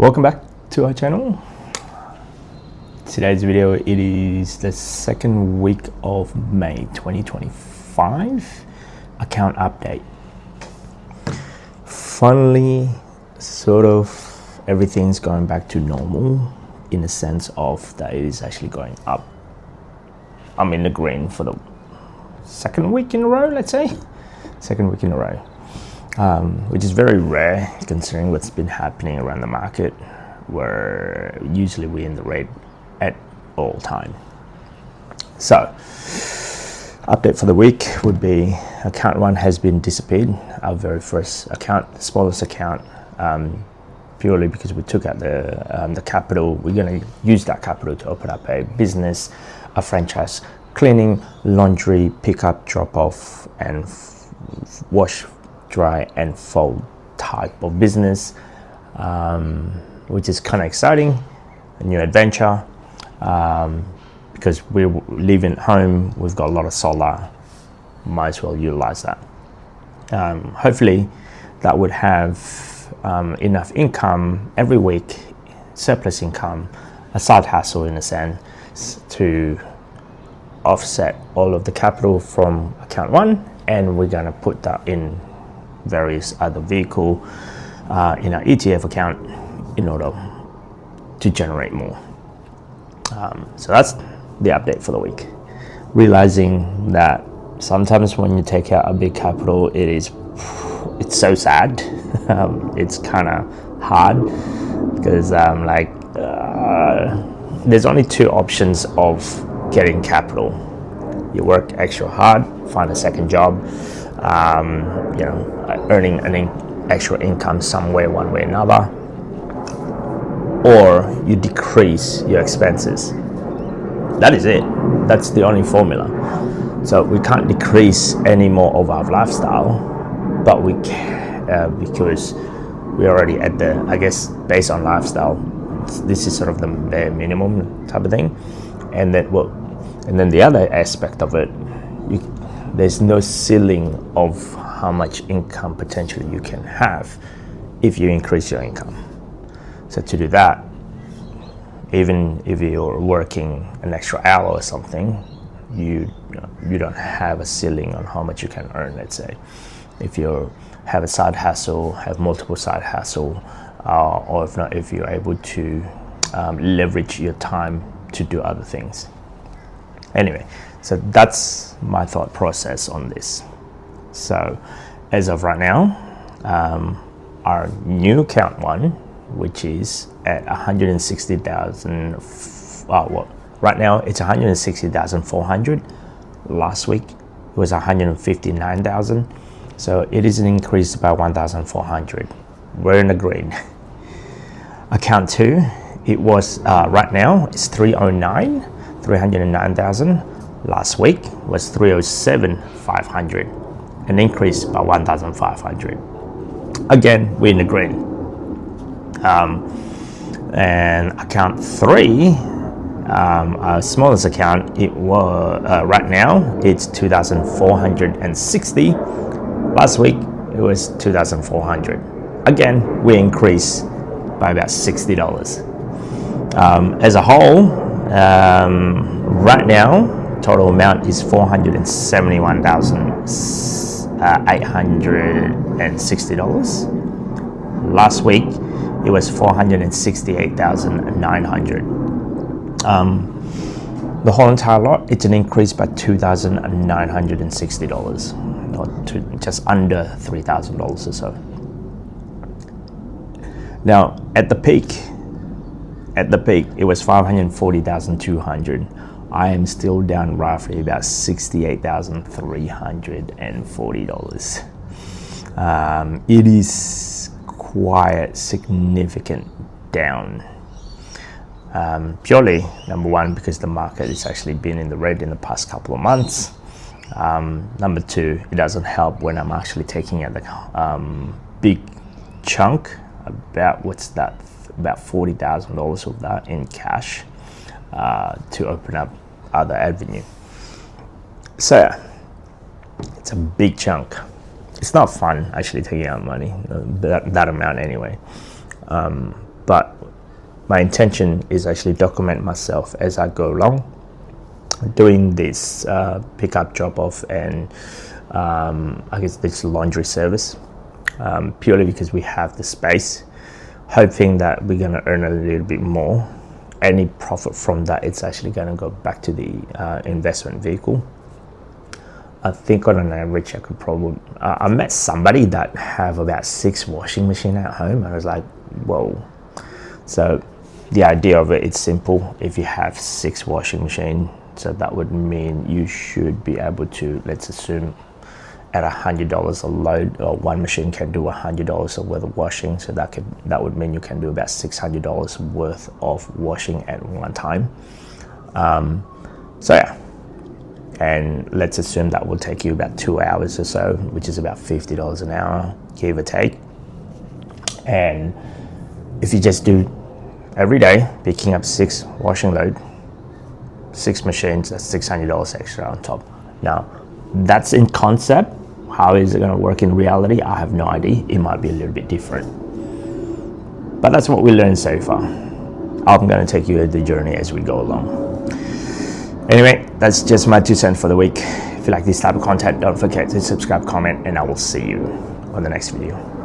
Welcome back to our channel. Today's video, it is the second week of May 2025 account update. Finally, sort of everything's going back to normal in the sense of that it is actually going up. I'm in the green for the second week in a row, let's say. Second week in a row. Which is very rare considering what's been happening around the market, where usually we're in the red at all time. So, update for the week would be account 1 has been disappeared, our very first account, the smallest account, purely because we took out the capital. We're going to use that capital to open up a business, a franchise, cleaning, laundry, pickup, drop off, and wash, dry and fold type of business, which is kind of exciting, a new adventure, because we're living at home, we've got a lot of solar, might as well utilize that. Hopefully that would have enough income every week, surplus income, a side hustle in a sense, to offset all of the capital from account 1, and we're going to put that in various other vehicle in our ETF account in order to generate more. So that's the update for the week. Realizing that sometimes when you take out a big capital, it's so sad. It's kind of hard because there's only two options of getting capital. You work extra hard, find a second job, earning an extra income somewhere, one way or another, or you decrease your expenses. That is it. That's the only formula. So we can't decrease any more of our lifestyle, but we can, because we're already at the, I guess, based on lifestyle, this is sort of the bare minimum type of thing. And then the other aspect of it, there's no ceiling of how much income potentially you can have if you increase your income. So to do that, even if you're working an extra hour or something, you don't have a ceiling on how much you can earn. Let's say if you have a side hustle, have multiple side hustle, or if not, if you're able to leverage your time to do other things. Anyway, so that's my thought process on this. So as of right now, our new account 1, which is at 160,000, right now it's 160,400. Last week it was 159,000. So it is an increase by 1,400. We're in the green. Account 2, it was right now it's 309,000. Last week was 307,500, an increase by 1,500. Again, we're in the green. And account 3, our smallest account, it was right now it's 2,460. Last week it was 2,400. Again, we increased by about $60. As a whole, right now, total amount is $471,860. Last week, it was $468,900. The whole entire lot, it's an increase by $2,960, or to just under $3,000 or so. Now, at the peak, it was $540,200. I am still down roughly about $68,340. It is quite significant down. Purely, number one, because the market has actually been in the red in the past couple of months. Number two, it doesn't help when I'm actually taking out the big chunk, about about $40,000 of that in cash to open up other avenue. So yeah, it's a big chunk. It's not fun actually taking out money, that amount anyway. but my intention is actually document myself as I go along, doing this pickup, drop off, and I guess this laundry service, purely because we have the space, hoping that we're going to earn a little bit more. Any profit from that, it's actually going to go back to the investment vehicle. I think on an average, I could probably, I met somebody that have about 6 washing machines at home. I was like, whoa. So the idea of it, it's simple. If you have 6 washing machines, so that would mean you should be able to, let's assume at $100 a load, or one machine can do $100 worth of washing. So that would mean you can do about $600 worth of washing at one time. So yeah. And let's assume that will take you about 2 hours or so, which is about $50 an hour, give or take. And if you just do every day, picking up 6 washing load, 6 machines, that's $600 extra on top. Now, that's in concept. How is it going to work in reality? I have no idea. It might be a little bit different. But that's what we learned so far. I'm going to take you on the journey as we go along. Anyway, that's just my 2 cents for the week. If you like this type of content, don't forget to subscribe, comment, and I will see you on the next video.